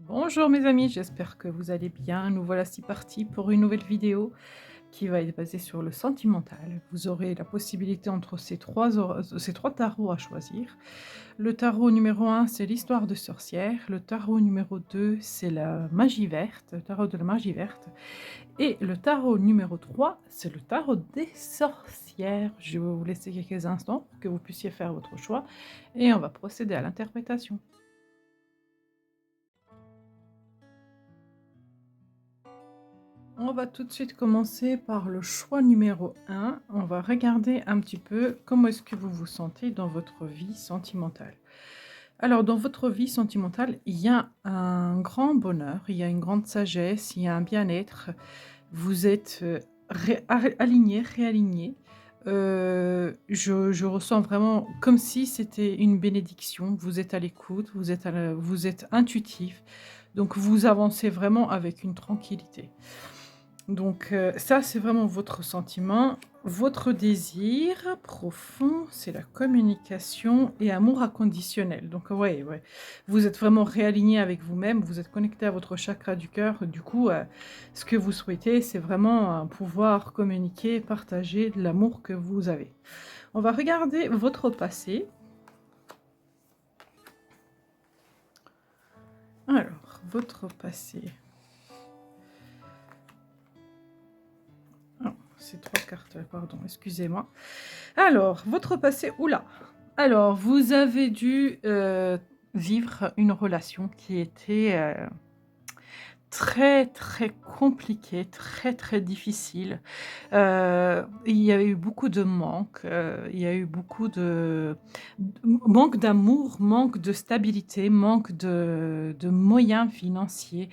Bonjour mes amis, j'espère que vous allez bien. Nous voilà si partis pour une nouvelle vidéo qui va être basée sur le sentimental. Vous aurez la possibilité entre ces trois tarots à choisir. Le tarot numéro 1, c'est l'histoire de sorcière. Le tarot numéro 2, c'est la magie verte, le tarot de la magie verte. Et le tarot numéro 3, c'est le tarot des sorcières. Je vais vous laisser quelques instants pour que vous puissiez faire votre choix et on va procéder à l'interprétation. On va tout de suite commencer par le choix numéro 1. On va regarder un petit peu comment est-ce que vous vous sentez dans votre vie sentimentale. Alors, dans votre vie sentimentale, il y a un grand bonheur, il y a une grande sagesse, il y a un bien-être. Vous êtes aligné, réaligné. Je ressens vraiment comme si c'était une bénédiction. Vous êtes à l'écoute, vous êtes intuitif. Donc, vous avancez vraiment avec une tranquillité. Donc ça, c'est vraiment votre sentiment. Votre désir profond, c'est la communication et amour inconditionnel. Donc ouais, ouais, vous êtes vraiment réaligné avec vous-même, vous êtes connecté à votre chakra du cœur. Du coup, ce que vous souhaitez, c'est vraiment pouvoir communiquer, partager de l'amour que vous avez. On va regarder votre passé. Alors, votre passé. Ah, c'est 3 cartes, pardon, excusez-moi. Alors, votre passé, oula. Alors, vous avez dû vivre une relation qui était très, très compliquée, très, très difficile. Il y a eu beaucoup de manque, il y a eu beaucoup manque d'amour, manque de stabilité, manque de moyens financiers,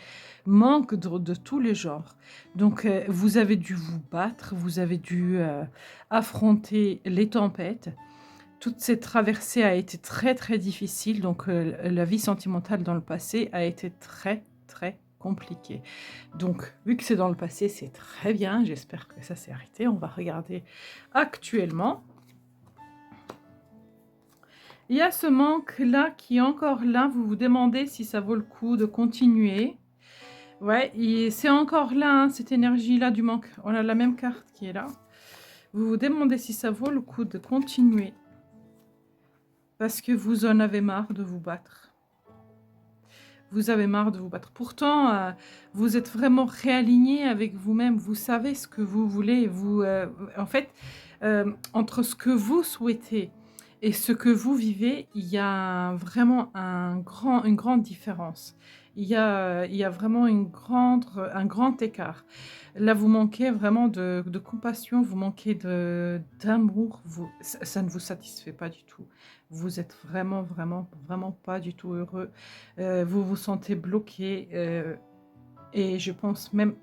manque de tous les genres. Donc, vous avez dû vous battre, vous avez dû affronter les tempêtes. Toute cette traversée a été très, très difficile, donc la vie sentimentale dans le passé a été très, très compliquée. Donc, vu que c'est dans le passé, c'est très bien, j'espère que ça s'est arrêté. On va regarder actuellement. Il y a ce manque-là qui est encore là, vous vous demandez si ça vaut le coup de continuer. Ouais, c'est encore là, hein, cette énergie-là du manque. On a la même carte qui est là. Vous vous demandez si ça vaut le coup de continuer. Parce que vous en avez marre de vous battre. Vous avez marre de vous battre. Pourtant, vous êtes vraiment réaligné avec vous-même. Vous savez ce que vous voulez. En fait, entre ce que vous souhaitez et ce que vous vivez, il y a vraiment une grande différence. Il y a vraiment un grand écart. Là, vous manquez vraiment de compassion, vous manquez d'amour. Ça ne vous satisfait pas du tout. Vous êtes vraiment, vraiment, vraiment pas du tout heureux. Vous vous sentez bloqué et je pense même,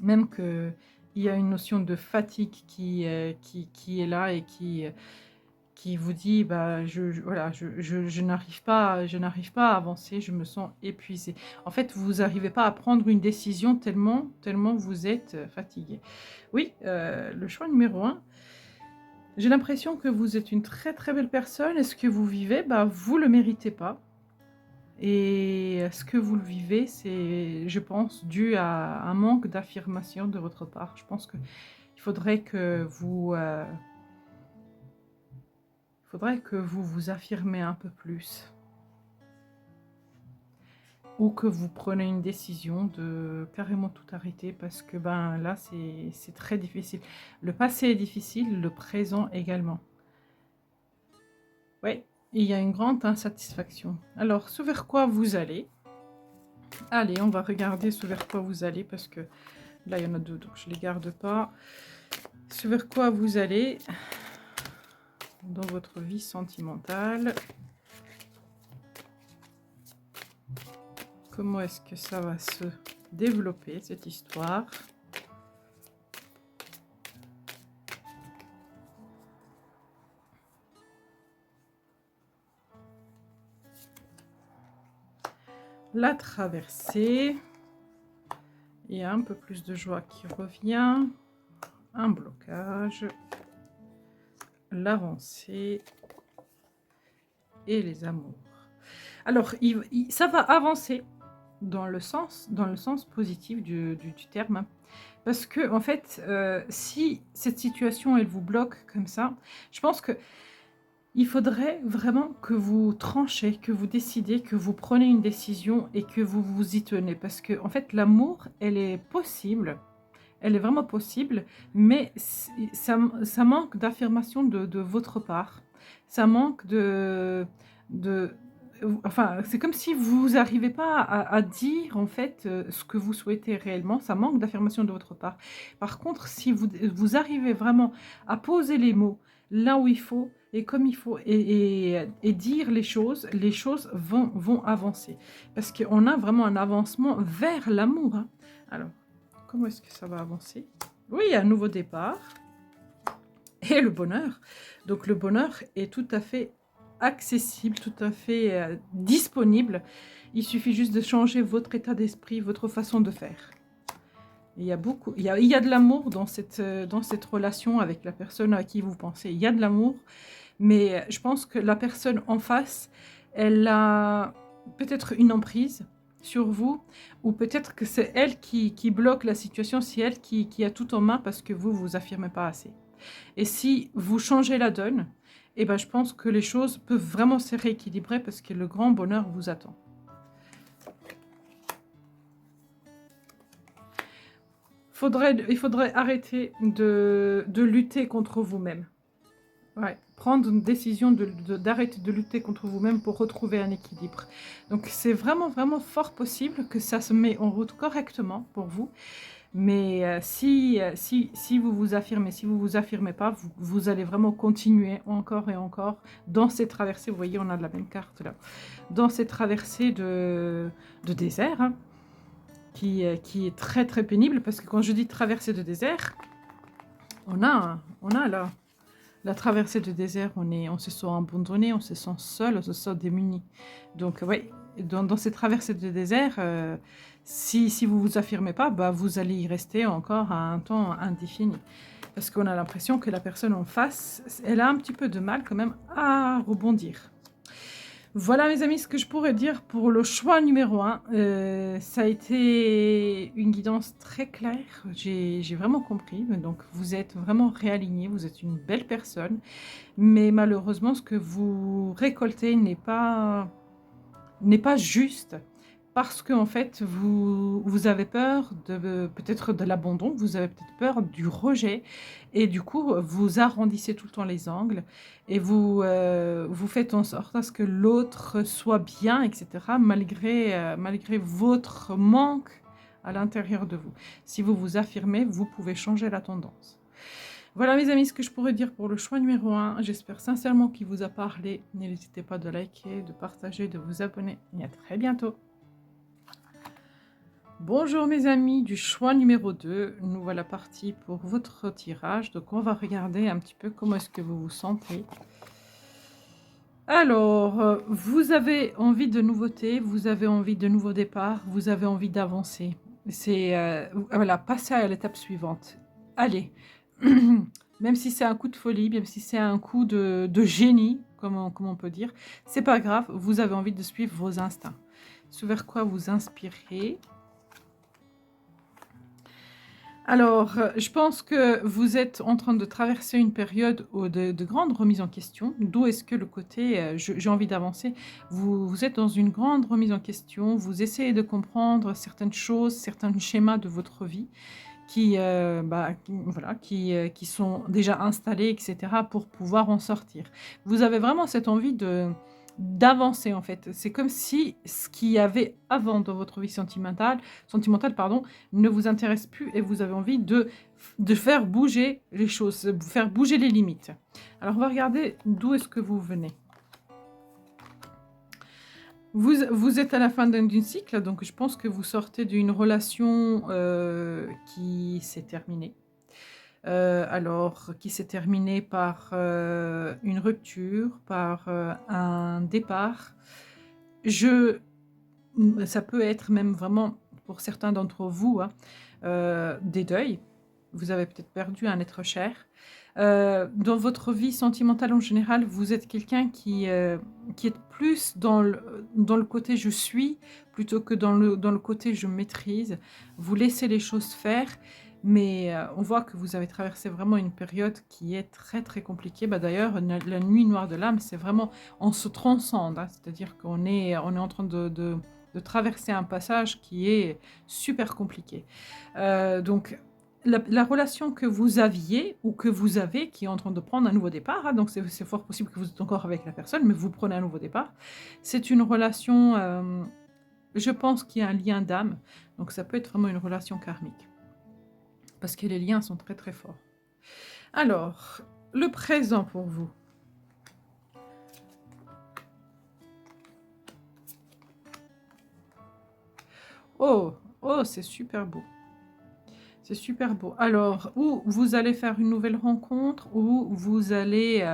même qu'il y a une notion de fatigue qui est là et qui vous dit bah, voilà, je je n'arrive pas à avancer, je me sens épuisée. En fait, vous n'arrivez pas à prendre une décision tellement vous êtes fatigué. Oui, le choix numéro 1. J'ai l'impression que vous êtes une très très belle personne et ce que vous vivez, bah, vous le méritez pas. Et ce que vous le vivez, c'est, je pense, dû à un manque d'affirmation de votre part. Je pense qu'il faudrait faudrait que vous vous affirmez un peu plus. Ou que vous prenez une décision de carrément tout arrêter parce que ben là, c'est très difficile. Le passé est difficile, le présent également. Oui, il y a une grande insatisfaction. Alors, ce vers quoi vous allez? Allez, on va regarder ce vers quoi vous allez parce que là, il y en a deux, donc je ne les garde pas. Ce vers quoi vous allez dans votre vie sentimentale. Comment est-ce que ça va se développer, cette histoire? la traversée. Il y a un peu plus de joie qui revient. Un blocage. L'avancée. Et les amours. Alors, ça va avancer dans le sens positif du terme. Parce que, en fait, si cette situation, elle vous bloque comme ça, je pense que il faudrait vraiment que vous tranchez, que vous décidez, que vous prenez une décision et que vous vous y tenez. Parce que, en fait, l'amour, elle est possible. Elle est vraiment possible, mais ça manque d'affirmation de votre part. Ça manque enfin, c'est comme si vous n'arrivez pas à dire, en fait, ce que vous souhaitez réellement. Ça manque d'affirmation de votre part. Par contre, si vous arrivez vraiment à poser les mots là où il faut et comme il faut et dire les choses vont avancer. Parce qu'on a vraiment un avancement vers l'amour, hein. Alors, comment est-ce que ça va avancer? Oui, il y a un nouveau départ. Et le bonheur. Donc le bonheur est tout à fait accessible, tout à fait disponible. Il suffit juste de changer votre état d'esprit, votre façon de faire. Il y a de l'amour dans cette relation avec la personne à qui vous pensez. Il y a de l'amour, mais je pense que la personne en face, elle a peut-être une emprise sur vous, ou peut-être que c'est elle qui bloque la situation, c'est elle qui a tout en main parce que vous affirmez pas assez. Et si vous changez la donne, eh ben, je pense que les choses peuvent vraiment se rééquilibrer parce que le grand bonheur vous attend. Il faudrait arrêter de lutter contre vous-même. Ouais, prendre une décision d'arrêter de lutter contre vous-même pour retrouver un équilibre. Donc c'est vraiment, vraiment fort possible que ça se met en route correctement pour vous. Mais si vous vous affirmez, si vous vous affirmez pas, vous allez vraiment continuer encore et encore dans ces traversées. Vous voyez, on a de la même carte là. Dans ces traversées de désert, hein, qui est très très pénible. Parce que quand je dis traversée de désert, on a la traversée de désert, on se sent abandonné, on se sent seul, on se sent démuni. Donc oui, dans ces traversées de désert, si vous vous affirmez pas, bah, vous allez y rester encore à un temps indéfini. Parce qu'on a l'impression que la personne en face, elle a un petit peu de mal quand même à rebondir. Voilà mes amis, ce que je pourrais dire pour le choix numéro 1. Ça a été une guidance très claire, j'ai vraiment compris. Donc vous êtes vraiment réaligné, vous êtes une belle personne. Mais malheureusement, ce que vous récoltez n'est pas juste. Parce qu'en fait, vous avez peur peut-être de l'abandon, vous avez peut-être peur du rejet. Et du coup, vous arrondissez tout le temps les angles. Et vous faites en sorte à ce que l'autre soit bien, etc. Malgré votre manque à l'intérieur de vous. Si vous vous affirmez, vous pouvez changer la tendance. Voilà mes amis, ce que je pourrais dire pour le choix numéro 1. J'espère sincèrement qu'il vous a parlé. N'hésitez pas de liker, de partager, de vous abonner. Et à très bientôt. Bonjour mes amis du choix numéro 2. Nous voilà partis pour votre tirage. Donc on va regarder un petit peu comment est-ce que vous vous sentez. Alors, vous avez envie de nouveautés, vous avez envie de nouveaux départs, vous avez envie d'avancer. C'est voilà, passer à l'étape suivante. Allez, même si c'est un coup de folie, même si c'est un coup de génie, comme on peut dire, c'est pas grave, vous avez envie de suivre vos instincts. Ce vers quoi vous inspirez. Alors, je pense que vous êtes en train de traverser une période de grande remise en question. D'où est-ce que le côté j'ai envie d'avancer, vous êtes dans une grande remise en question, vous essayez de comprendre certaines choses, certains schémas de votre vie qui sont déjà installés, etc., pour pouvoir en sortir. Vous avez vraiment cette envie d'avancer en fait. C'est comme si ce qu'il y avait avant dans votre vie sentimentale pardon, ne vous intéresse plus et vous avez envie de faire bouger les choses, faire bouger les limites. Alors on va regarder d'où est-ce que vous venez. Vous êtes à la fin d'une cycle, donc je pense que vous sortez d'une relation qui s'est terminée. Qui s'est terminée par une rupture, par un départ. Je ça peut être même vraiment, pour certains d'entre vous, hein, des deuils. Vous avez peut-être perdu un être cher. Dans votre vie sentimentale en général, vous êtes quelqu'un qui est plus dans le côté «je suis» plutôt que dans le côté «je maîtrise». Vous laissez les choses faire, mais on voit que vous avez traversé vraiment une période qui est très, très compliquée. Bah, d'ailleurs, la nuit noire de l'âme, c'est vraiment on se transcende, hein, c'est-à-dire qu'on est en train de traverser un passage qui est super compliqué. Donc la relation que vous aviez ou que vous avez, qui est en train de prendre un nouveau départ, hein, donc c'est fort possible que vous êtes encore avec la personne, mais vous prenez un nouveau départ. C'est une relation, je pense qu'il y a un lien d'âme, donc ça peut être vraiment une relation karmique, parce que les liens sont très très forts. Alors, le présent pour vous. Oh, oh, c'est super beau. C'est super beau. Alors, ou vous allez faire une nouvelle rencontre, ou vous allez,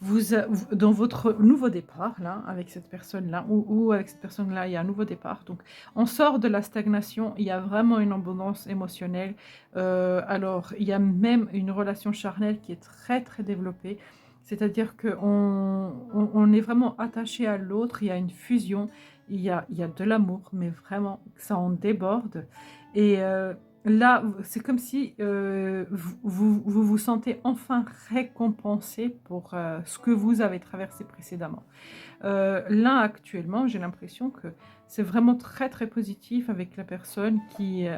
dans votre nouveau départ, là, avec cette personne-là, ou avec cette personne-là, il y a un nouveau départ. Donc, on sort de la stagnation, il y a vraiment une abondance émotionnelle. Alors, il y a même une relation charnelle qui est très, très développée. C'est-à-dire qu'on est vraiment attaché à l'autre, il y a une fusion, il y a de l'amour, mais vraiment, ça en déborde. Et là, c'est comme si vous sentez enfin récompensé pour ce que vous avez traversé précédemment. Là, actuellement, j'ai l'impression que c'est vraiment très très positif avec la personne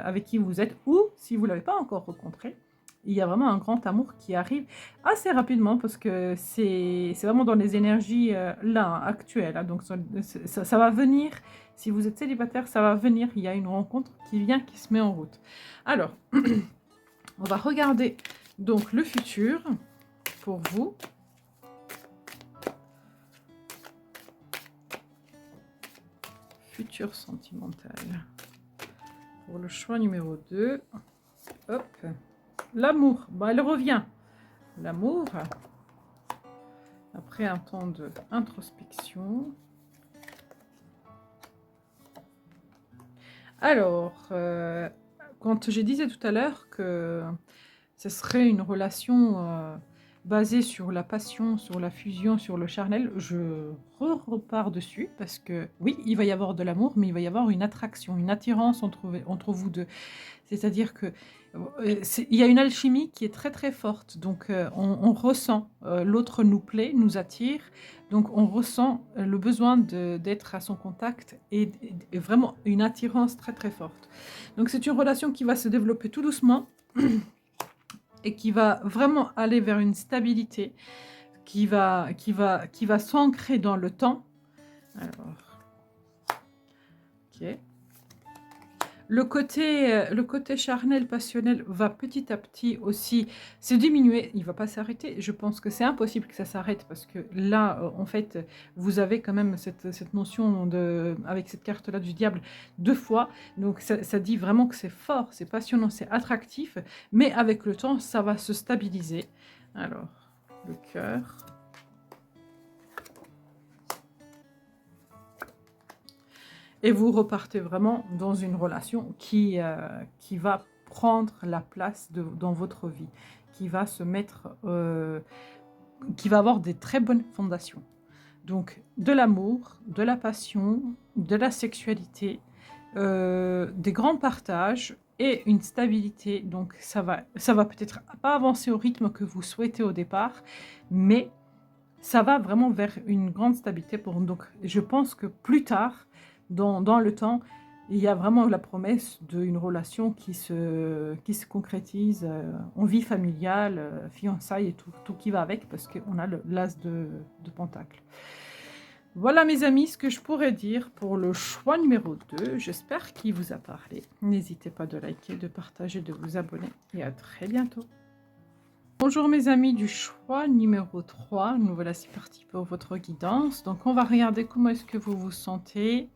avec qui vous êtes, ou si vous ne l'avez pas encore rencontré, il y a vraiment un grand amour qui arrive assez rapidement parce que c'est vraiment dans les énergies là, actuelles, hein. Donc ça va venir, si vous êtes célibataire, ça va venir, il y a une rencontre qui vient, qui se met en route. Alors, on va regarder donc le futur pour vous. Futur sentimental. Pour le choix numéro 2. Hop. L'amour. Bon, elle revient. L'amour. Après un temps d'introspection. Alors, quand je disais tout à l'heure que ce serait une relation basée sur la passion, sur la fusion, sur le charnel, je repars dessus parce que oui, il va y avoir de l'amour, mais il va y avoir une attraction, une attirance entre vous deux. C'est-à-dire que il y a une alchimie qui est très très forte, donc on ressent, l'autre nous plaît, nous attire, donc on ressent le besoin d'être à son contact et vraiment une attirance très très forte. Donc c'est une relation qui va se développer tout doucement et qui va vraiment aller vers une stabilité, qui va s'ancrer dans le temps. Alors, ok. Le côté charnel, passionnel va petit à petit aussi se diminuer. Il ne va pas s'arrêter. Je pense que c'est impossible que ça s'arrête parce que là, en fait, vous avez quand même cette notion avec cette carte-là du diable 2 fois. Donc, ça dit vraiment que c'est fort, c'est passionnant, c'est attractif. Mais avec le temps, ça va se stabiliser. Alors, le cœur. Et vous repartez vraiment dans une relation qui va prendre la place dans votre vie, qui va se mettre, qui va avoir des très bonnes fondations. Donc, de l'amour, de la passion, de la sexualité, des grands partages et une stabilité. Donc, ça va peut-être pas avancer au rythme que vous souhaitez au départ, mais ça va vraiment vers une grande stabilité. Donc, je pense que plus tard, dans le temps, il y a vraiment la promesse d'une relation qui se concrétise en vie familiale, fiançailles et tout qui va avec, parce qu'on a l'as de Pentacle. Voilà mes amis, ce que je pourrais dire pour le choix numéro 2. J'espère qu'il vous a parlé. N'hésitez pas de liker, de partager, de vous abonner et à très bientôt. Bonjour mes amis du choix numéro 3, nous voilà c'est parti pour votre guidance. Donc on va regarder comment est-ce que vous vous sentez.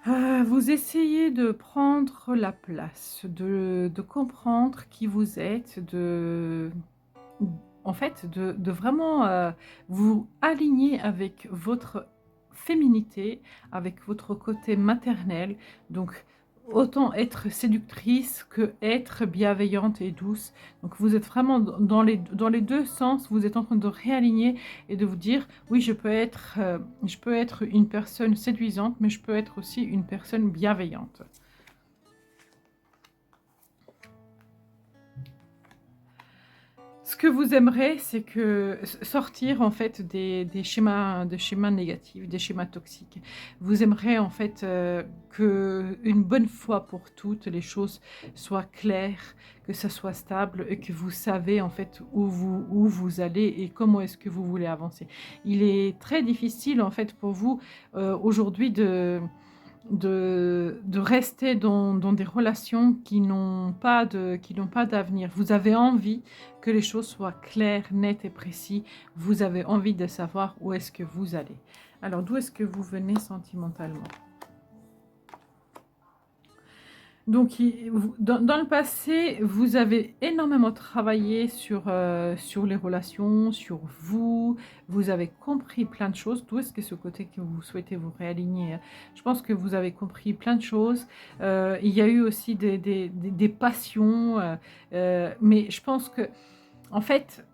Vous essayez de prendre la place, de comprendre qui vous êtes, en fait, de vraiment vous aligner avec votre féminité, avec votre côté maternel. Donc, autant être séductrice que être bienveillante et douce. Donc, vous êtes vraiment dans les deux sens. Vous êtes en train de réaligner et de vous dire, oui, je peux être une personne séduisante, mais je peux être aussi une personne bienveillante. Ce que vous aimerez, c'est que sortir en fait des schémas négatifs, des schémas toxiques. Vous aimerez en fait que une bonne fois pour toutes les choses soient claires, que ça soit stable et que vous savez en fait où vous allez et comment est-ce que vous voulez avancer. Il est très difficile en fait pour vous aujourd'hui de rester dans des relations qui n'ont pas d'avenir. Vous avez envie que les choses soient claires, nettes et précises. Vous avez envie de savoir où est-ce que vous allez. Alors, d'où est-ce que vous venez sentimentalement? Donc, dans le passé, vous avez énormément travaillé sur les relations, sur vous. Vous avez compris plein de choses. D'où est-ce que ce côté que vous souhaitez vous réaligner? Je pense que vous avez compris plein de choses. Il y a eu aussi des passions. Mais je pense que, en fait,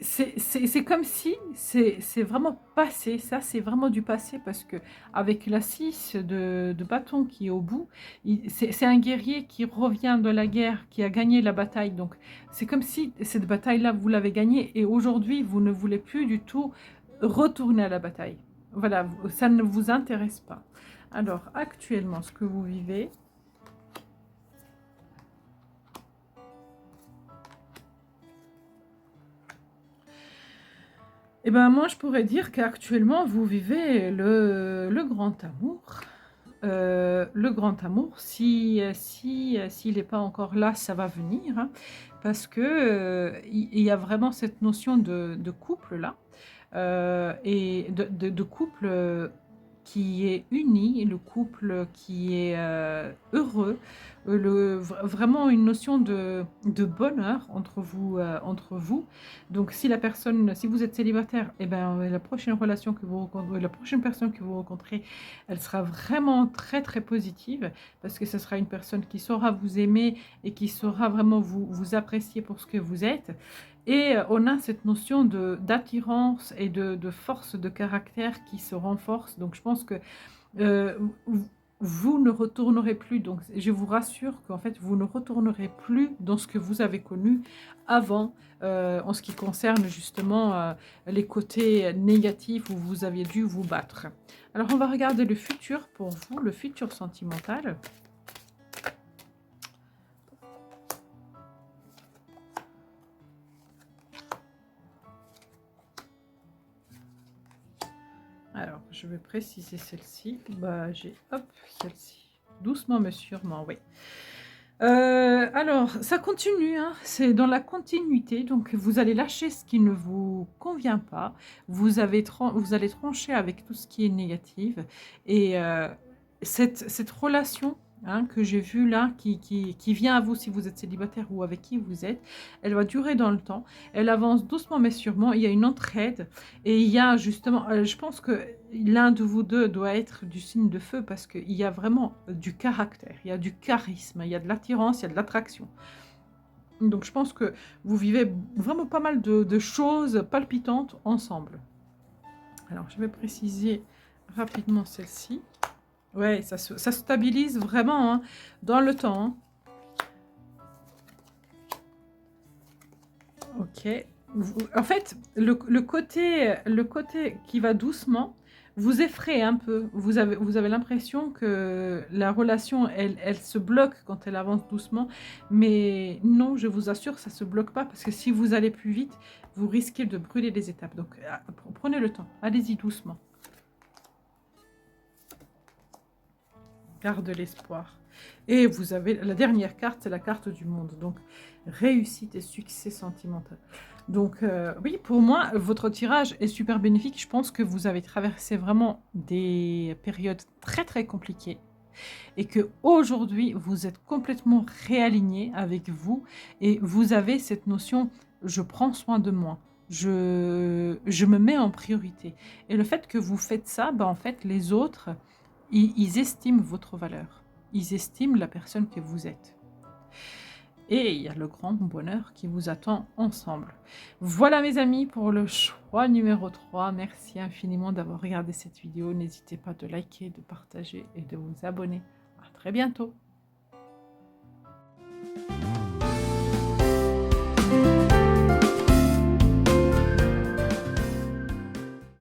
c'est comme si c'est vraiment passé, ça c'est vraiment du passé parce que avec la 6 de bâton qui est au bout, c'est un guerrier qui revient de la guerre, qui a gagné la bataille. Donc c'est comme si cette bataille-là, vous l'avez gagnée et aujourd'hui, vous ne voulez plus du tout retourner à la bataille. Voilà, ça ne vous intéresse pas. Alors actuellement, ce que vous vivez, eh ben moi je pourrais dire qu'actuellement vous vivez le grand amour. Le grand amour, s'il n'est pas encore là, ça va venir, hein, parce que il y a vraiment cette notion de couple là, et de couple qui est uni, le couple qui est heureux, vraiment une notion de bonheur entre vous. Donc si la personne, si vous êtes célibataire, eh ben, la prochaine relation que vous rencontrez, la prochaine personne que vous rencontrez, elle sera vraiment très très positive parce que ce sera une personne qui saura vous aimer et qui saura vraiment vous apprécier pour ce que vous êtes. Et on a cette notion d'attirance et de force de caractère qui se renforce. Donc je pense que euh, vous ne retournerez plus, donc je vous rassure qu'en fait vous ne retournerez plus dans ce que vous avez connu avant, en ce qui concerne justement les côtés négatifs où vous aviez dû vous battre. Alors on va regarder le futur pour vous, le futur sentimental. Alors, je vais préciser celle-ci. Bah, j'ai, hop, celle-ci. Doucement mais sûrement, oui. Alors, ça continue, hein, c'est dans la continuité. Donc, vous allez lâcher ce qui ne vous convient pas. Vous allez trancher avec tout ce qui est négatif. Et cette relation, hein, que j'ai vue là, qui vient à vous si vous êtes célibataire ou avec qui vous êtes, elle va durer dans le temps. Elle avance doucement mais sûrement. Il y a une entraide. Et il y a justement, je pense que l'un de vous deux doit être du signe de feu parce qu'il y a vraiment du caractère, il y a du charisme, il y a de l'attirance, il y a de l'attraction. Donc je pense que vous vivez vraiment pas mal de choses palpitantes ensemble. Alors je vais préciser rapidement celle-ci. Ouais, ça stabilise vraiment, hein, dans le temps, hein. Ok. En fait, le côté qui va doucement vous effraie un peu. Vous avez l'impression que la relation, elle se bloque quand elle avance doucement. Mais non, je vous assure, ça ne se bloque pas parce que si vous allez plus vite, vous risquez de brûler des étapes. Donc, prenez le temps. Allez-y doucement. Garde l'espoir. Et vous avez la dernière carte, c'est la carte du monde. Donc, réussite et succès sentimental. Donc, oui, pour moi, votre tirage est super bénéfique. Je pense que vous avez traversé vraiment des périodes très, très compliquées. Et que aujourd'hui, vous êtes complètement réaligné avec vous. Et vous avez cette notion, je prends soin de moi. je me mets en priorité. Et le fait que vous faites ça, ben, en fait, les autres, ils estiment votre valeur. Ils estiment la personne que vous êtes. Et il y a le grand bonheur qui vous attend ensemble. Voilà mes amis pour le choix numéro 3. Merci infiniment d'avoir regardé cette vidéo. N'hésitez pas de liker, de partager et de vous abonner. À très bientôt.